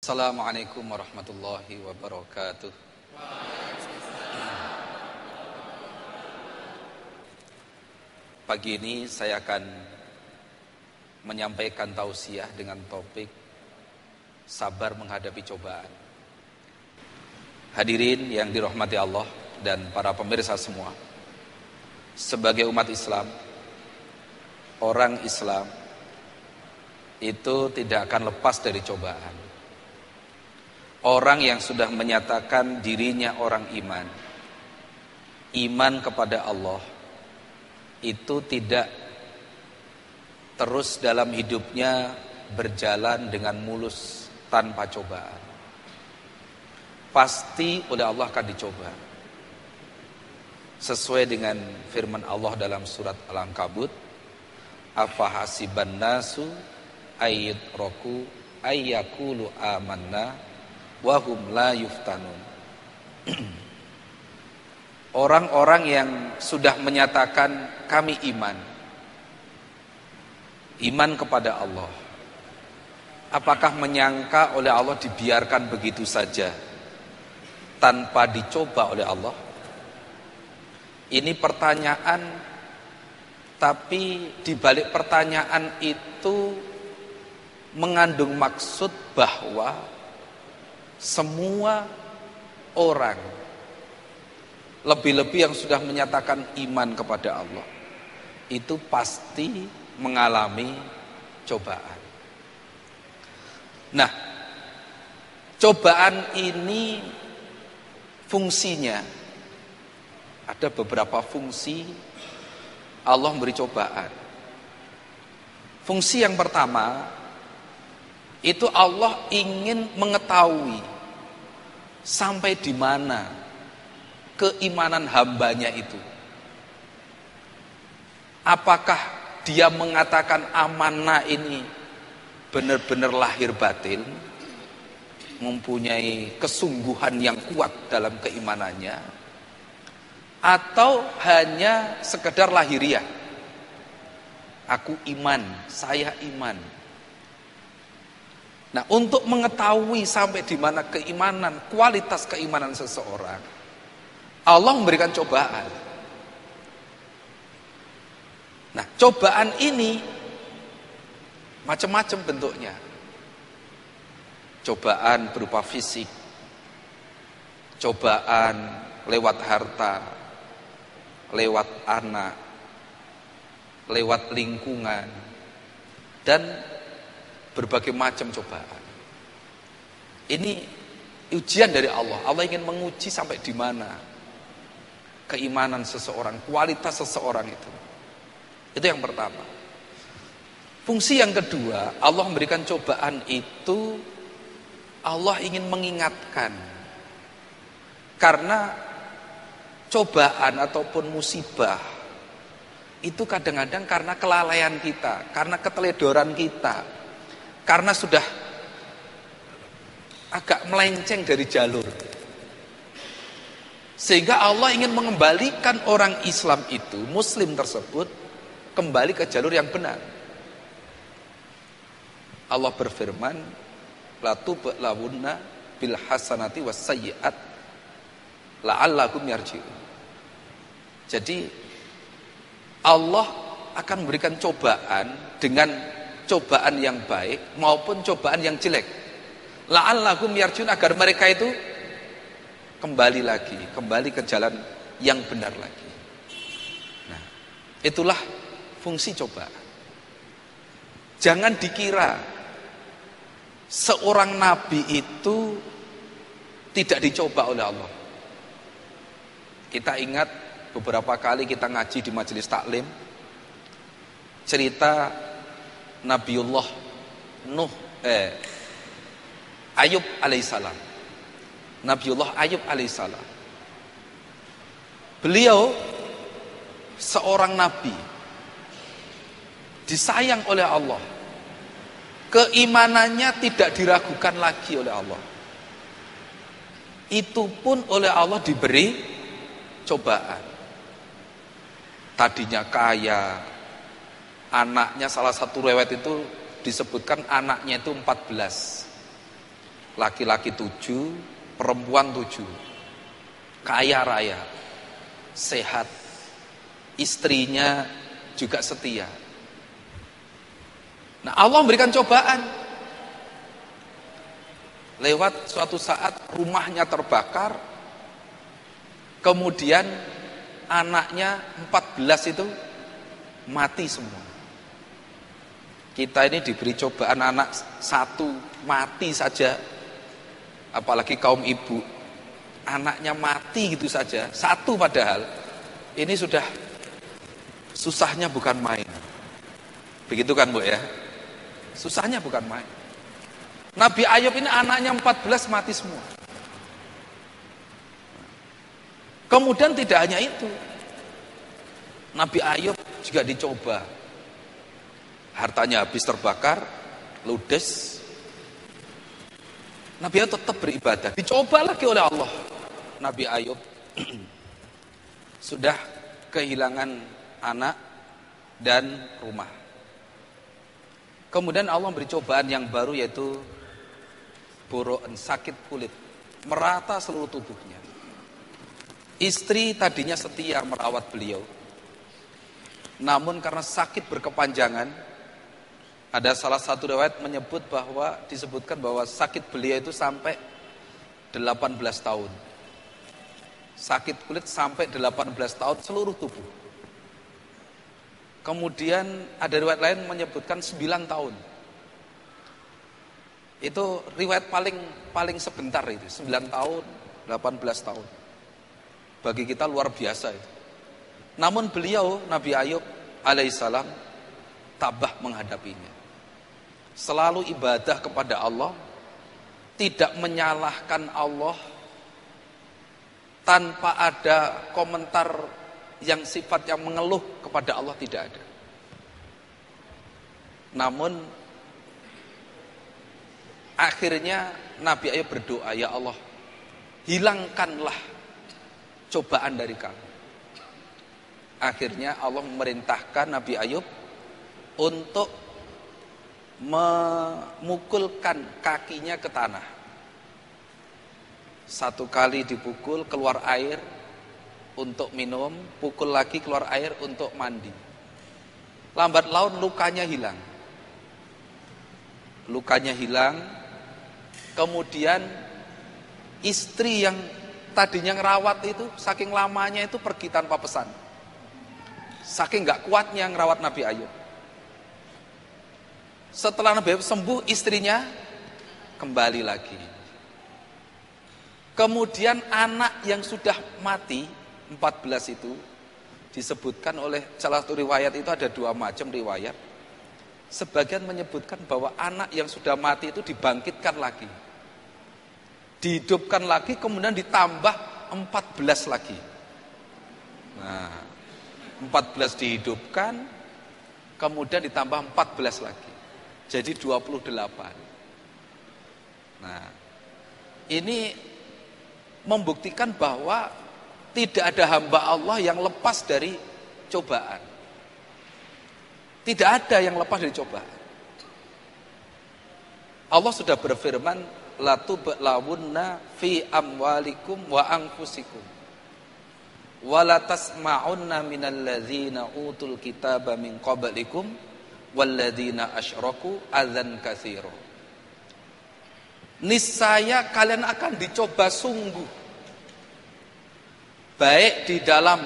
Assalamualaikum warahmatullahi wabarakatuh. Pagi ini saya akan menyampaikan tausiah dengan topik sabar menghadapi cobaan. Hadirin yang dirahmati Allah dan para pemirsa semua, sebagai umat Islam, orang Islam itu tidak akan lepas dari cobaan. Orang yang sudah menyatakan dirinya orang iman kepada Allah, itu tidak terus dalam hidupnya berjalan dengan mulus tanpa cobaan. Pasti oleh Allah akan dicoba. Sesuai dengan firman Allah dalam surat Al-Ankabut, afahasiban nasu ayyutraku ayyakulu amanna wahum la yuftanun. Orang-orang yang sudah menyatakan kami iman kepada Allah, apakah menyangka oleh Allah dibiarkan begitu saja tanpa dicoba oleh Allah? Ini pertanyaan, tapi di balik pertanyaan itu mengandung maksud bahwa semua orang, lebih-lebih yang sudah menyatakan iman kepada Allah, itu pasti mengalami cobaan. Nah, cobaan ini fungsinya ada beberapa fungsi Allah memberi cobaan. Fungsi yang pertama itu Allah ingin mengetahui sampai di mana keimanan hambanya itu. Apakah dia mengatakan amanah ini benar-benar lahir batin, mempunyai kesungguhan yang kuat dalam keimanannya, atau hanya sekedar lahiriah, aku iman, saya iman. Nah, untuk mengetahui sampai di mana keimanan, kualitas keimanan seseorang, Allah memberikan cobaan. Nah, cobaan ini macam-macam bentuknya. Cobaan berupa fisik, cobaan lewat harta, lewat anak, lewat lingkungan, dan berbagai macam cobaan. Ini ujian dari Allah. Allah ingin menguji sampai di mana keimanan seseorang, kualitas seseorang itu. Itu yang pertama. Fungsi yang kedua, Allah memberikan cobaan itu, Allah ingin mengingatkan. Karena cobaan ataupun musibah itu kadang-kadang karena kelalaian kita, karena keteledoran kita, karena sudah agak melenceng dari jalur, sehingga Allah ingin mengembalikan orang Islam itu, Muslim tersebut, kembali ke jalur yang benar. Allah berfirman, la tublawunna bil hasanati was sayyi'at la'allakum yarji'un. Jadi Allah akan memberikan cobaan dengan cobaan yang baik maupun cobaan yang jelek, la'allahum yarjun, agar mereka itu kembali lagi, kembali ke jalan yang benar lagi. Nah, itulah fungsi cobaan. Jangan dikira seorang nabi itu tidak dicoba oleh Allah. Kita ingat beberapa kali kita ngaji di majelis taklim cerita Nabiullah Ayub alaihissalam. Nabiullah Ayub alaihissalam, beliau seorang nabi, disayang oleh Allah, keimanannya tidak diragukan lagi oleh Allah. Itu pun oleh Allah diberi cobaan. Tadinya kaya, anaknya, salah satu riwayat itu disebutkan anaknya itu 14. laki-laki 7, perempuan 7, kaya raya, sehat, istrinya juga setia. Nah, Allah memberikan cobaan. Lewat suatu saat rumahnya terbakar, kemudian anaknya 14 itu mati semua. Kita ini diberi cobaan anak 1 mati saja, apalagi kaum ibu, anaknya mati gitu saja, 1 padahal, ini sudah susahnya bukan main. Begitu kan Bu ya? Susahnya bukan main. Nabi Ayub ini anaknya 14 mati semua. Kemudian tidak hanya itu, Nabi Ayub juga dicoba. Hartanya habis terbakar, ludes. Nabi Ayub tetap beribadah. Dicoba lagi oleh Allah. Nabi Ayub sudah kehilangan anak dan rumah. Kemudian Allah beri cobaan yang baru, yaitu buruan, sakit kulit, merata seluruh tubuhnya. Istri tadinya setia merawat beliau, namun karena sakit berkepanjangan, ada salah satu riwayat menyebut bahwa, disebutkan bahwa sakit beliau itu sampai 18 tahun. Sakit kulit sampai 18 tahun seluruh tubuh. Kemudian ada riwayat lain menyebutkan 9 tahun. Itu riwayat paling sebentar itu, 9 tahun, 18 tahun. Bagi kita luar biasa itu. Namun beliau, Nabi Ayub alaihissalam, tabah menghadapinya. Selalu ibadah kepada Allah, tidak menyalahkan Allah, tanpa ada komentar yang sifat yang mengeluh kepada Allah, tidak ada. Namun akhirnya Nabi Ayub berdoa, ya Allah, hilangkanlah cobaan dari kami. Akhirnya Allah memerintahkan Nabi Ayub untuk memukulkan kakinya ke tanah. 1 kali dipukul, keluar air untuk minum, pukul lagi, keluar air untuk mandi. Lambat laun lukanya hilang. Lukanya hilang. Kemudian istri yang tadinya ngerawat itu, saking lamanya itu pergi tanpa pesan. Saking gak kuatnya ngerawat Nabi Ayub. Setelah Nabi Ayub sembuh, istrinya kembali lagi. Kemudian anak yang sudah mati 14 itu, disebutkan oleh salah satu riwayat itu, ada 2 macam riwayat. Sebagian menyebutkan bahwa anak yang sudah mati itu dibangkitkan lagi, dihidupkan lagi, kemudian ditambah 14 lagi. Nah, 14 dihidupkan, kemudian ditambah 14 lagi, jadi 28. Nah, ini membuktikan bahwa tidak ada hamba Allah yang lepas dari cobaan. Tidak ada yang lepas dari cobaan. Allah sudah berfirman, la tublawunna fi amwalikum wa anfusikum wa la tasma'unna minal ladzina utul kitaba min qablikum wal ladzina asyraku adzan katsira. Niscaya kalian akan dicoba sungguh, baik di dalam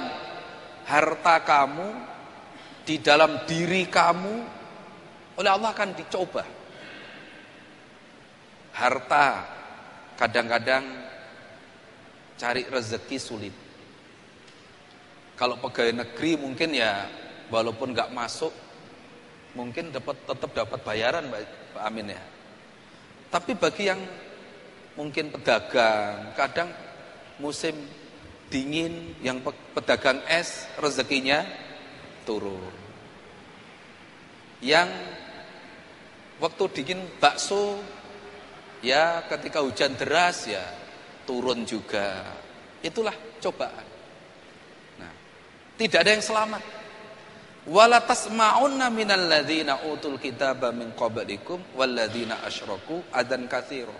harta kamu, di dalam diri kamu, oleh Allah akan dicoba. Harta kadang-kadang cari rezeki sulit. Kalau pegawai negeri mungkin ya walaupun nggak masuk, mungkin tetap dapat bayaran, Pak Amin ya. Tapi bagi yang mungkin pedagang, kadang musim dingin, yang pedagang es rezekinya turun. Yang waktu dingin bakso, ya ketika hujan deras ya turun juga. Itulah cobaan. Nah, tidak ada yang selamat. Wala tasma'unna minal ladzina utul kitaba min qablikum wal ladzina asyraku adzan katsira.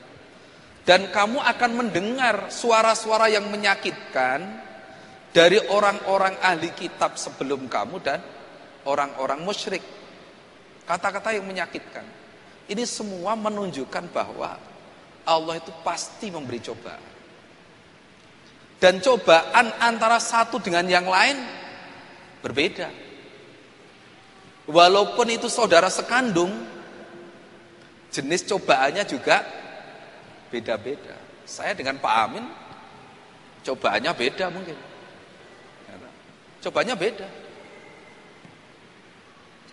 Dan kamu akan mendengar suara-suara yang menyakitkan dari orang-orang ahli kitab sebelum kamu dan orang-orang musyrik. Kata-kata yang menyakitkan. Ini semua menunjukkan bahwa Allah itu pasti memberi cobaan. Dan cobaan antara satu dengan yang lain berbeda. Walaupun itu saudara sekandung, jenis cobaannya juga beda-beda. Saya dengan Pak Amin, cobaannya beda mungkin. Cobaannya beda.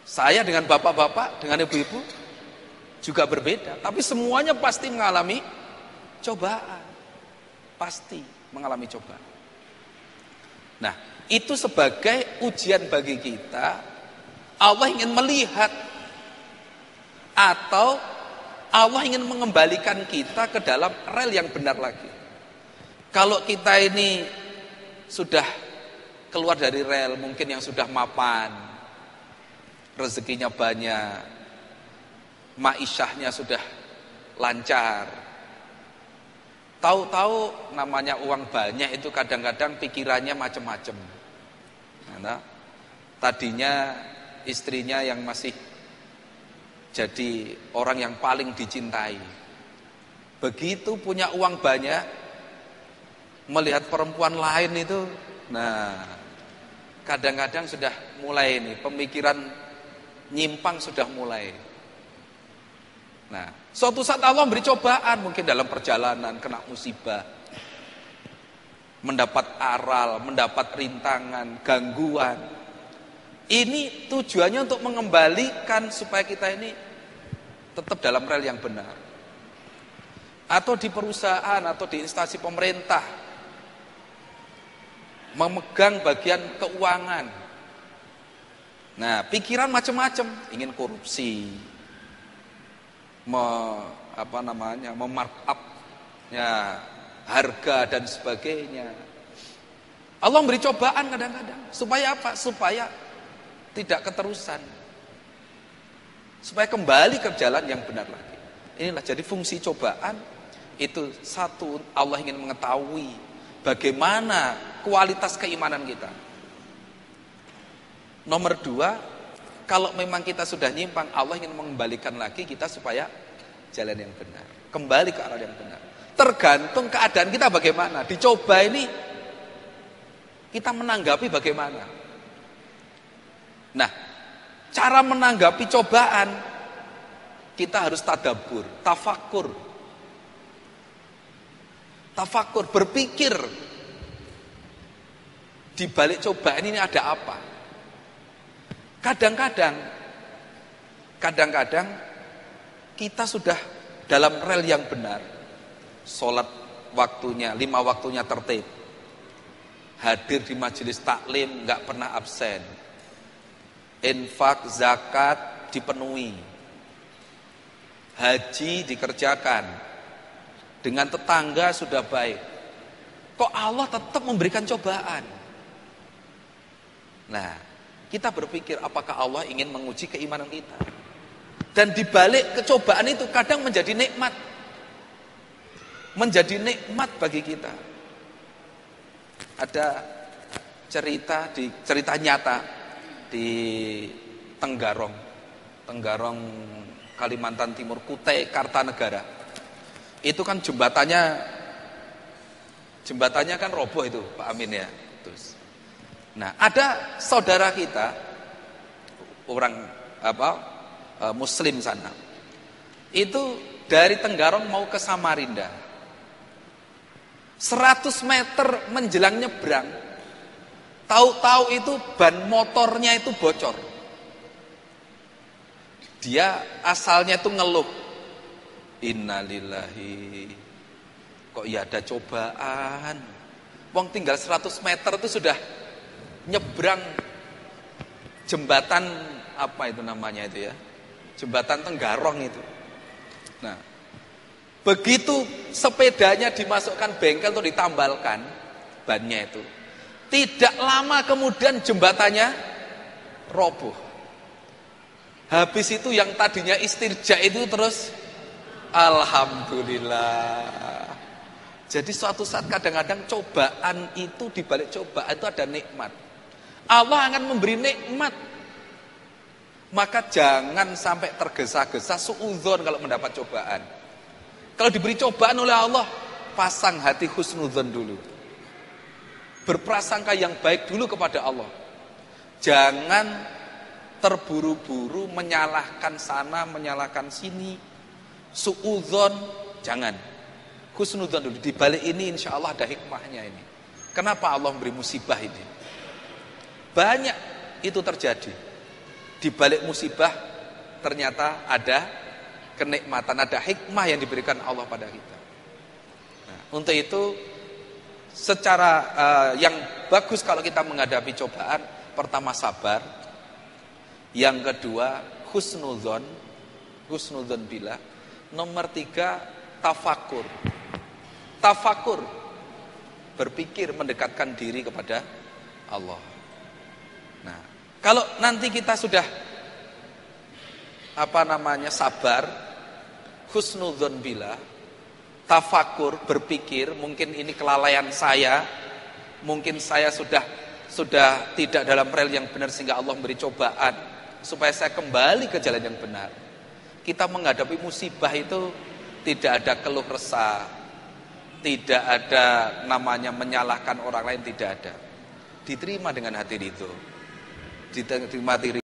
Saya dengan bapak-bapak, dengan ibu-ibu juga berbeda. Tapi semuanya pasti mengalami cobaan. Pasti mengalami cobaan. Nah, itu sebagai ujian bagi kita. Allah ingin melihat atau Allah ingin mengembalikan kita ke dalam rel yang benar lagi. Kalau kita ini sudah keluar dari rel, mungkin yang sudah mapan, rezekinya banyak, maisyahnya sudah lancar. Tahu-tahu namanya uang banyak itu kadang-kadang pikirannya macam-macam. Nah, tadinya istrinya yang masih jadi orang yang paling dicintai. Begitu punya uang banyak, melihat perempuan lain itu, nah kadang-kadang sudah mulai ini, pemikiran nyimpang sudah mulai. Nah, suatu saat Allah beri cobaan, mungkin dalam perjalanan kena musibah, mendapat aral, mendapat rintangan, gangguan. Ini tujuannya untuk mengembalikan supaya kita ini tetap dalam rel yang benar. Atau di perusahaan atau di instansi pemerintah, memegang bagian keuangan. Nah, pikiran macam-macam, ingin korupsi, memarkup ya, harga dan sebagainya. Allah beri cobaan kadang-kadang. Supaya apa? Supaya tidak keterusan. Supaya kembali ke jalan yang benar lagi. Inilah jadi fungsi cobaan. Itu satu, Allah ingin mengetahui bagaimana kualitas keimanan kita. Nomor dua, kalau memang kita sudah nyimpang, Allah ingin mengembalikan lagi kita supaya jalan yang benar, kembali ke arah yang benar. Tergantung keadaan kita bagaimana. Dicoba ini kita menanggapi bagaimana. Nah, cara menanggapi cobaan kita harus tadabbur, tafakur. Tafakur, berpikir di balik cobaan ini ada apa. Kadang-kadang kita sudah dalam rel yang benar. Sholat waktunya, 5 waktunya tertib. Hadir di majelis taklim, nggak pernah absen. Infak, zakat dipenuhi. Haji dikerjakan. Dengan tetangga sudah baik. Kok Allah tetap memberikan cobaan? Nah, kita berpikir apakah Allah ingin menguji keimanan kita? Dan dibalik kecobaan itu kadang menjadi nikmat. Menjadi nikmat bagi kita. Ada cerita nyata di Tenggarong, Kalimantan Timur, Kutai Kartanegara. Itu kan jembatannya kan roboh itu, Pak Amin ya. Terus, nah ada saudara kita orang Muslim sana, itu dari Tenggarong mau ke Samarinda, 100 meter menjelang nyebrang, tahu-tahu itu ban motornya itu bocor. Dia asalnya itu ngeluh, innalillahi, kok ya ada cobaan. Wong tinggal 100 meter itu sudah nyebrang jembatan apa itu namanya itu ya, jembatan Tenggarong itu. Nah, begitu sepedanya dimasukkan bengkel atau ditambalkan bannya itu, tidak lama kemudian jembatannya roboh. Habis itu yang tadinya istirja itu terus alhamdulillah, Jadi suatu saat kadang-kadang cobaan itu, dibalik cobaan itu ada nikmat. Allah akan memberi nikmat. Maka jangan sampai tergesa-gesa suudzon kalau mendapat cobaan. Kalau diberi cobaan oleh Allah, pasang hati husnudzon dulu. Berprasangka yang baik dulu kepada Allah. Jangan terburu-buru menyalahkan sana, menyalahkan sini. Suudzon, jangan. Husnudzon dulu. Di balik ini insya Allah ada hikmahnya ini. Kenapa Allah memberi musibah ini? Banyak itu terjadi. Di balik musibah ternyata ada kenikmatan, ada hikmah yang diberikan Allah pada kita. Nah, untuk itu secara yang bagus kalau kita menghadapi cobaan, pertama sabar, yang kedua husnudzon billah, nomor 3 tafakur, berpikir mendekatkan diri kepada Allah. Nah, kalau nanti kita sudah sabar, husnudzon billah, tafakur, berpikir, mungkin ini kelalaian saya, mungkin saya sudah tidak dalam rel yang benar sehingga Allah memberi cobaan supaya saya kembali ke jalan yang benar. Kita menghadapi musibah itu tidak ada keluh resah, tidak ada namanya menyalahkan orang lain, tidak ada. Diterima dengan hati ridho, diterima